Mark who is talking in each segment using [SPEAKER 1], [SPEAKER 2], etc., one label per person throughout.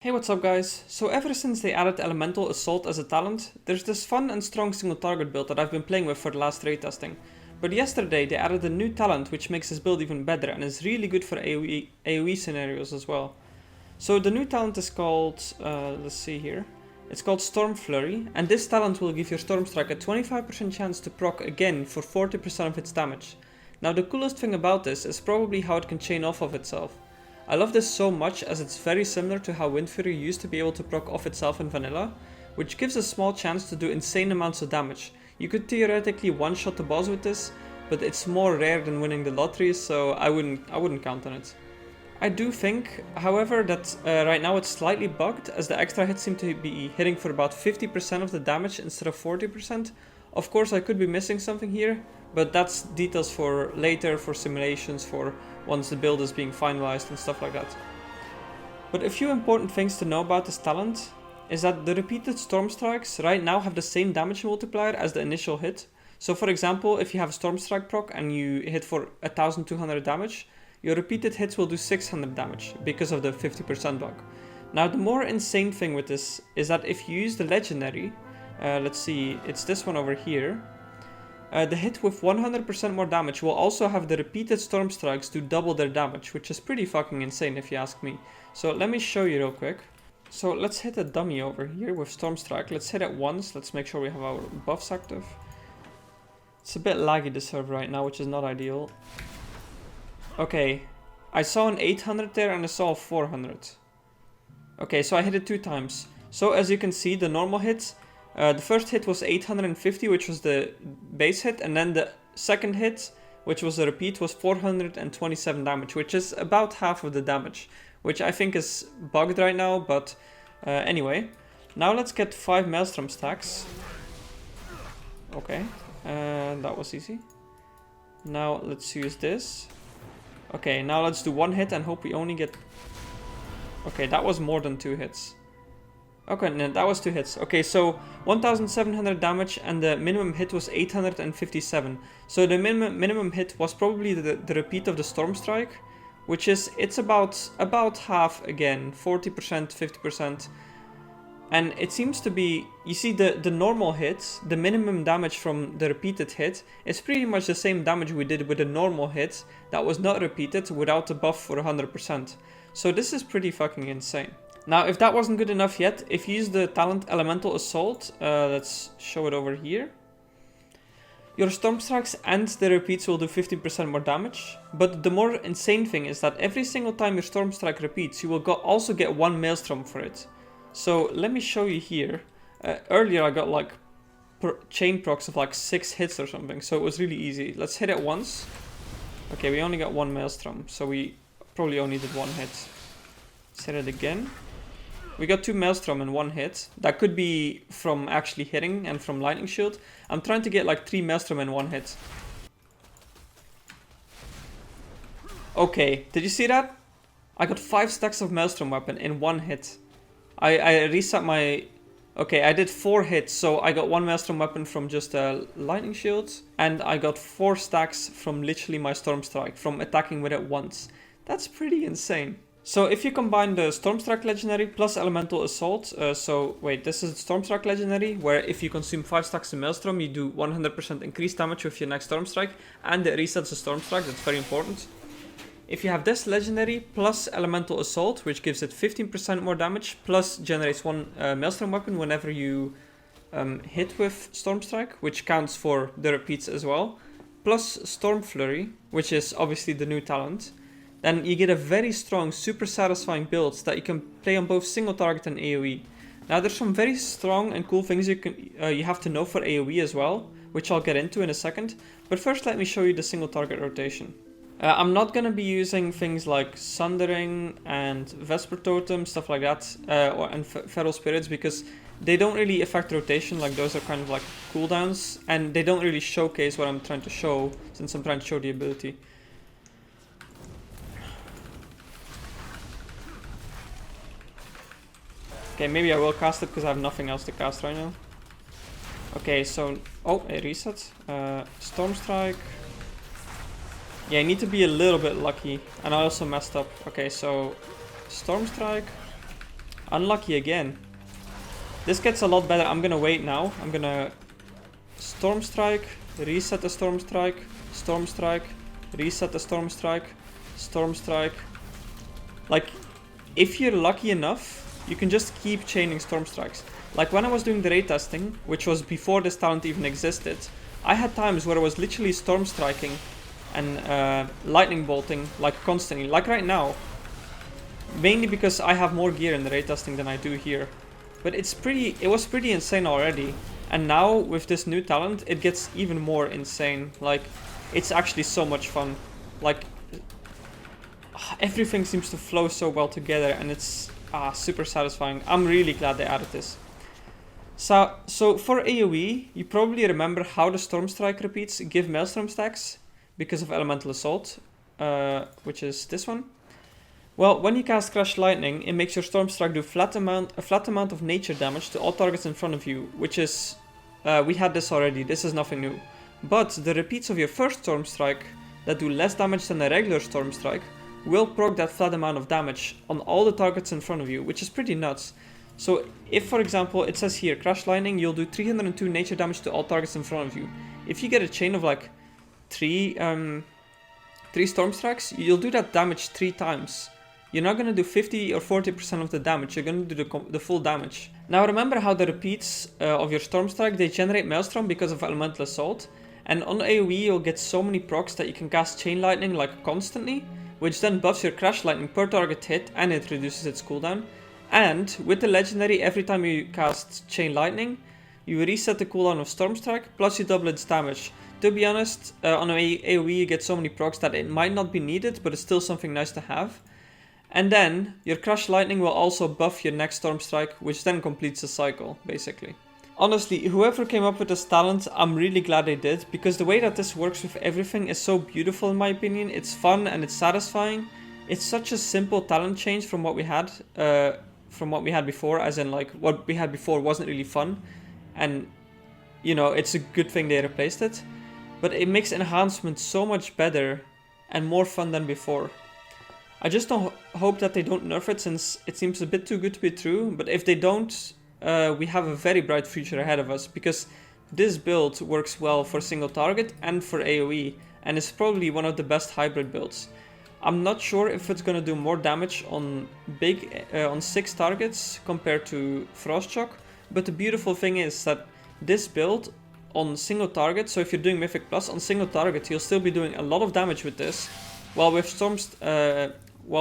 [SPEAKER 1] Hey, what's up guys? So ever since they added Elemental Assault as a talent, there's this fun and strong single target build that I've been playing with for the last raid testing. But yesterday they added a new talent which makes this build even better and is really good for AoE scenarios as well. So the new talent is called, let's see here, it's called Stormflurry, and this talent will give your Stormstrike a 25% chance to proc again for 40% of its damage. Now the coolest thing about this is probably how it can chain off of itself. I love this so much as it's very similar to how Windfury used to be able to proc off itself in vanilla, which gives a small chance to do insane amounts of damage. You could theoretically one-shot the boss with this, but it's more rare than winning the lottery, so I wouldn't count on it. I do think, however, that right now it's slightly bugged, as the extra hits seem to be hitting for about 50% of the damage instead of 40%. Of course I could be missing something here, but that's details for later, for simulations, for once the build is being finalized and stuff like that. But a few important things to know about this talent is that the repeated Stormstrikes right now have the same damage multiplier as the initial hit. So for example, if you have a Stormstrike proc and you hit for 1200 damage, your repeated hits will do 600 damage because of the 50% bug. Now the more insane thing with this is that if you use the legendary, let's see, it's this one over here, the hit with 100% more damage will also have the repeated Stormstrikes do double their damage, which is pretty fucking insane if you ask me. So let me show you real quick. So let's hit a dummy over here with Stormstrike. Let's hit it once, let's make sure we have our buffs active. It's a bit laggy this server right now, which is not ideal. Okay, I saw an 800 there and I saw a 400. Okay, so I hit it 2 times. So as you can see, the normal hit, the first hit was 850, which was the base hit, and then the second hit, which was a repeat, was 427 damage, which is about half of the damage, which I think is bugged right now, but anyway. Now let's get 5 Maelstrom stacks. Okay, that was easy. Now let's use this. Okay, now let's do 1 hit and hope we only get... Okay, that was more than 2 hits. Okay, no, that was 2 hits. Okay, so 1700 damage and the minimum hit was 857. So the minimum hit was probably the repeat of the Stormstrike, which is, it's about half again, 40%, 50%. And it seems to be, you see the normal hit, the minimum damage from the repeated hit, is pretty much the same damage we did with the normal hit that was not repeated without the buff for 100%. So this is pretty fucking insane. Now, if that wasn't good enough yet, if you use the talent Elemental Assault, let's show it over here. Your Stormstrikes and the repeats will do 15% more damage, but the more insane thing is that every single time your Stormstrike repeats, you will also get 1 Maelstrom for it. So let me show you here. Earlier I got like chain procs of like 6 hits or something, so it was really easy. Let's hit it once. Okay, we only got 1 Maelstrom, so we probably only did 1 hit. Let's hit it again. We got 2 Maelstrom in 1 hit. That could be from actually hitting and from Lightning Shield. I'm trying to get like 3 Maelstrom in 1 hit. Okay, did you see that? I got 5 stacks of Maelstrom weapon in 1 hit. I reset my... Okay, I did 4 hits, so I got 1 Maelstrom weapon from just Lightning Shield. And I got 4 stacks from literally my Stormstrike, from attacking with it once. That's pretty insane. So if you combine the Stormstrike Legendary plus Elemental Assault, so wait, this is the Stormstrike Legendary, where if you consume 5 stacks of Maelstrom, you do 100% increased damage with your next Stormstrike, and it resets the Stormstrike, that's very important. If you have this Legendary plus Elemental Assault, which gives it 15% more damage, plus generates 1 Maelstrom weapon whenever you hit with Stormstrike, which counts for the repeats as well, plus Stormflurry, which is obviously the new talent, then you get a very strong, super satisfying build that you can play on both single target and AoE. Now there's some very strong and cool things you have to know for AoE as well, which I'll get into in a second, but first let me show you the single target rotation. I'm not going to be using things like Sundering and Vesper Totem, stuff like that, and Feral Spirits, because they don't really affect rotation, like those are kind of like cooldowns, and they don't really showcase what I'm trying to show, since I'm trying to show the ability. Okay, maybe I will cast it because I have nothing else to cast right now. Okay, so... Oh, it resets. Stormstrike. Yeah, I need to be a little bit lucky. And I also messed up. Okay, so... Stormstrike. Unlucky again. This gets a lot better. I'm gonna wait now. I'm gonna Stormstrike, reset the Stormstrike, Stormstrike, reset the Stormstrike, Stormstrike. Like, if you're lucky enough, you can just keep chaining Stormstrikes. Like when I was doing the raid testing, which was before this talent even existed, I had times where I was literally Stormstriking and lightning bolting like constantly, like right now. Mainly because I have more gear in the raid testing than I do here. But it was pretty insane already. And now with this new talent, it gets even more insane. Like, it's actually so much fun. Like, everything seems to flow so well together, and it's super satisfying. I'm really glad they added this. So for AoE, you probably remember how the Stormstrike repeats give Maelstrom stacks because of Elemental Assault, which is this one. Well, when you cast Crash Lightning, it makes your Stormstrike do a flat amount of nature damage to all targets in front of you, which is, we had this already, this is nothing new. But the repeats of your first Stormstrike that do less damage than a regular Stormstrike will proc that flat amount of damage on all the targets in front of you, which is pretty nuts. So if, for example, it says here, Crash Lightning, you'll do 302 nature damage to all targets in front of you. If you get a chain of like three Stormstrikes, you'll do that damage 3 times. You're not going to do 50 or 40% of the damage, you're going to do the full damage. Now remember how the repeats of your Stormstrike, they generate Maelstrom because of Elemental Assault. And on AoE you'll get so many procs that you can cast Chain Lightning like constantly, which then buffs your Crash Lightning per target hit and it reduces its cooldown. And with the legendary, every time you cast Chain Lightning, you reset the cooldown of Stormstrike, plus you double its damage. To be honest, on AoE you get so many procs that it might not be needed, but it's still something nice to have. And then, your Crash Lightning will also buff your next Stormstrike, which then completes the cycle, basically. Honestly, whoever came up with this talent, I'm really glad they did, because the way that this works with everything is so beautiful in my opinion. It's fun and it's satisfying. It's such a simple talent change from what we had before, as in like, what we had before wasn't really fun. And, you know, it's a good thing they replaced it. But it makes enhancement so much better and more fun than before. I just don't hope that they don't nerf it, since it seems a bit too good to be true, but if they don't, we have a very bright future ahead of us, because this build works well for single target and for AoE, and is probably one of the best hybrid builds. I'm not sure if it's gonna do more damage on on 6 targets compared to Frostshock, but the beautiful thing is that this build on single target, so if you're doing Mythic Plus on single target, you'll still be doing a lot of damage with this, while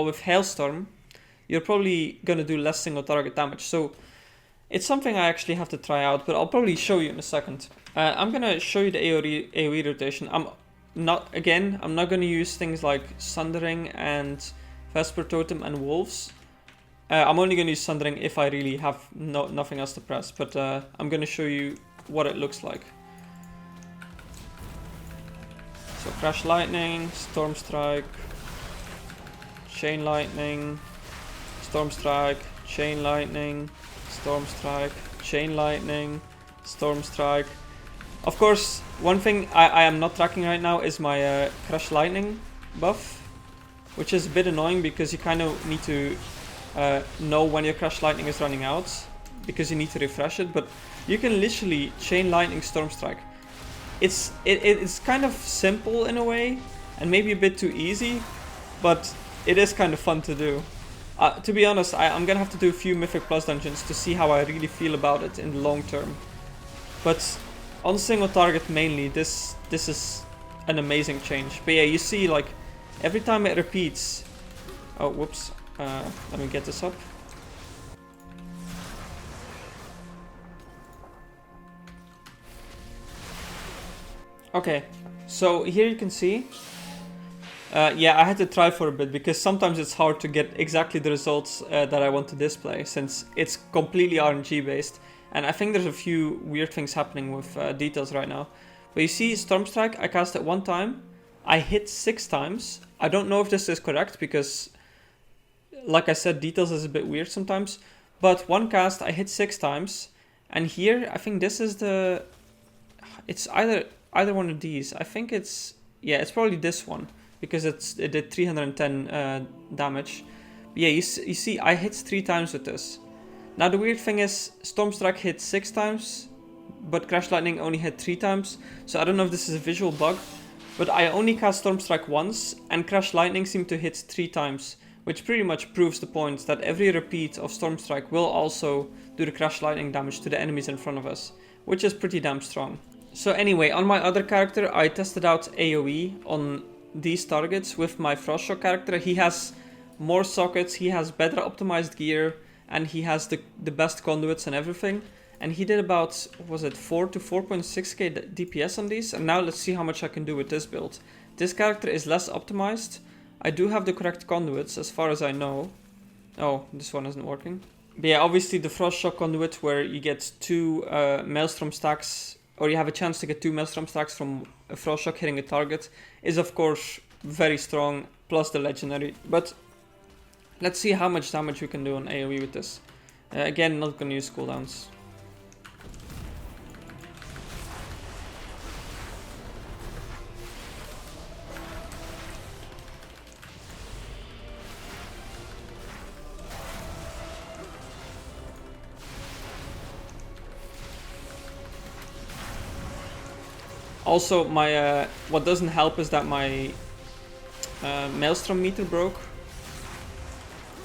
[SPEAKER 1] with Hailstorm, you're probably gonna do less single target damage. So it's something I actually have to try out, but I'll probably show you in a second. I'm gonna show you the AoE rotation. I'm not gonna use things like Sundering and Vesper Totem and Wolves. I'm only gonna use Sundering if I really have nothing else to press, but I'm gonna show you what it looks like. So Crash Lightning, Stormstrike, Chain Lightning, Stormstrike, Chain Lightning, Stormstrike, Chain Lightning, Stormstrike. Of course, one thing I am not tracking right now is my Crash Lightning buff, which is a bit annoying because you kind of need to know when your Crash Lightning is running out, because you need to refresh it, but you can literally Chain Lightning Stormstrike. It's kind of simple in a way, and maybe a bit too easy, but it is kind of fun to do. To be honest, I'm gonna have to do a few Mythic Plus dungeons to see how I really feel about it in the long term. But on single target mainly, this is an amazing change. But yeah, you see, like, every time it repeats... Oh, whoops. Let me get this up. Okay, so here you can see... yeah, I had to try for a bit, because sometimes it's hard to get exactly the results that I want to display, since it's completely RNG based. And I think there's a few weird things happening with details right now. But you see, Stormstrike, I cast it 1 time, I hit 6 times. I don't know if this is correct, because, like I said, details is a bit weird sometimes. But 1 cast, I hit 6 times. And here, I think this is the... It's either one of these. I think it's... Yeah, it's probably this one, because it did 310 damage. But yeah, you see, I hit 3 times with this. Now the weird thing is, Stormstrike hit 6 times, but Crash Lightning only hit 3 times. So I don't know if this is a visual bug, but I only cast Stormstrike once, and Crash Lightning seemed to hit 3 times, which pretty much proves the point that every repeat of Stormstrike will also do the Crash Lightning damage to the enemies in front of us, which is pretty damn strong. So anyway, on my other character, I tested out AoE on these targets with my Frostshock character. He has more sockets, he has better optimized gear, and he has the best conduits and everything. And he did about, what was it, 4 to 4.6k DPS on these. And now let's see how much I can do with this build. This character is less optimized. I do have the correct conduits as far as I know. Oh, this one isn't working. But yeah, obviously the Frostshock conduit where you get 2 Maelstrom stacks, or you have a chance to get 2 Maelstrom stacks from a Frostshock hitting a target, is of course very strong, plus the legendary. But let's see how much damage we can do on AoE with this. Again, not gonna use cooldowns. Also, my what doesn't help is that my Maelstrom meter broke.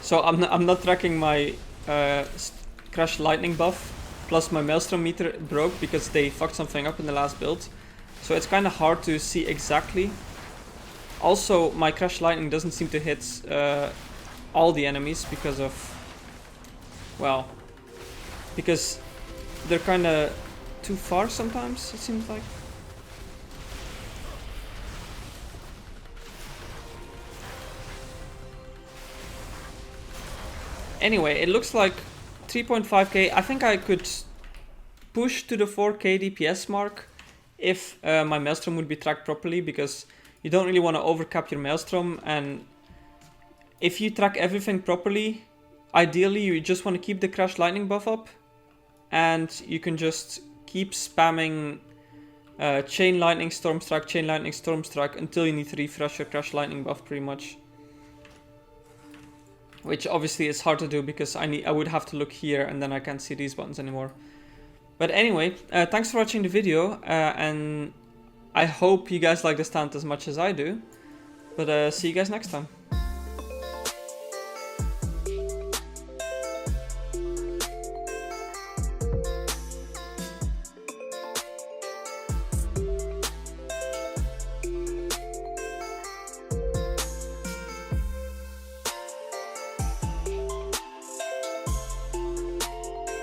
[SPEAKER 1] So I'm not tracking my Crash Lightning buff, plus my Maelstrom meter broke because they fucked something up in the last build. So it's kind of hard to see exactly. Also, my Crash Lightning doesn't seem to hit all the enemies because of, well, because they're kind of too far sometimes, it seems like. Anyway, it looks like 3.5k. I think I could push to the 4k DPS mark if my Maelstrom would be tracked properly, because you don't really want to overcap your Maelstrom, and if you track everything properly, ideally you just want to keep the Crash Lightning buff up, and you can just keep spamming Chain Lightning, Stormstrike until you need to refresh your Crash Lightning buff pretty much. Which obviously is hard to do because I would have to look here and then I can't see these buttons anymore. But anyway, thanks for watching the video, and I hope you guys like this talent as much as I do. But see you guys next time.